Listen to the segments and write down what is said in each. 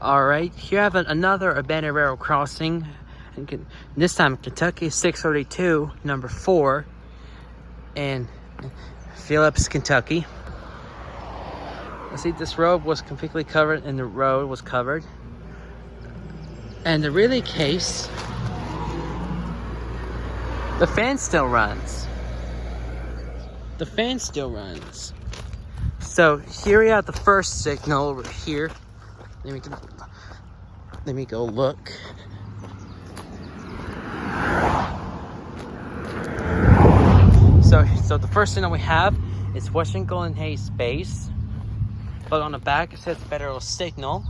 Alright, here I have another abandoned railroad crossing. This time Kentucky 632, number 4, in Phillips, Kentucky. Let's see, this road was completely covered, and the road was covered. And the relay case, the fan still runs. The fan still runs. So here we have the first signal over here. Let me go look. So the first signal we have is Washington and Hayes base. But on the back it says federal signal.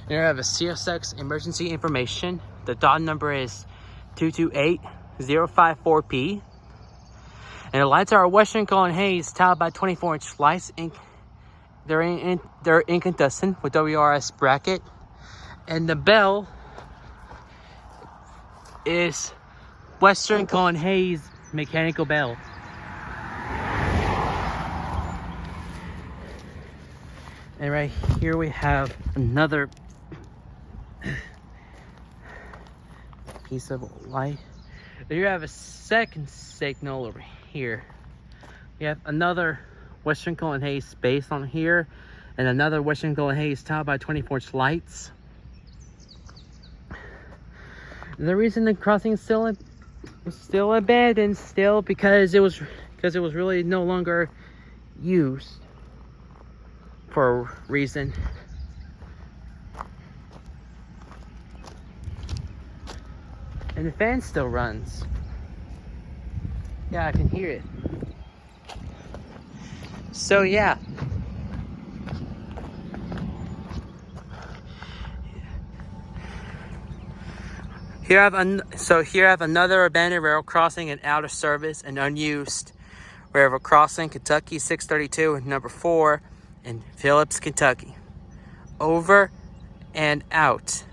Here I have a CSX emergency information. The dot number is 228054P. And the lights are Washington and Hayes tiled by 24-inch lights. They're incandescent with WRS bracket. And the bell is Western Colin Hayes mechanical bell. And right here we have another piece of light. Here you have a second signal over here. We have another Western Colin Hayes base on here, and another Western Colin Hayes tiled by 24-inch lights. The reason the crossing is still abandoned because it was really no longer used for a reason. And the fan still runs. Yeah, I can hear it. So yeah. Here I have another abandoned railroad crossing and out of service and unused railroad crossing, Kentucky 632, number 4, in Phillips, Kentucky. Over and out.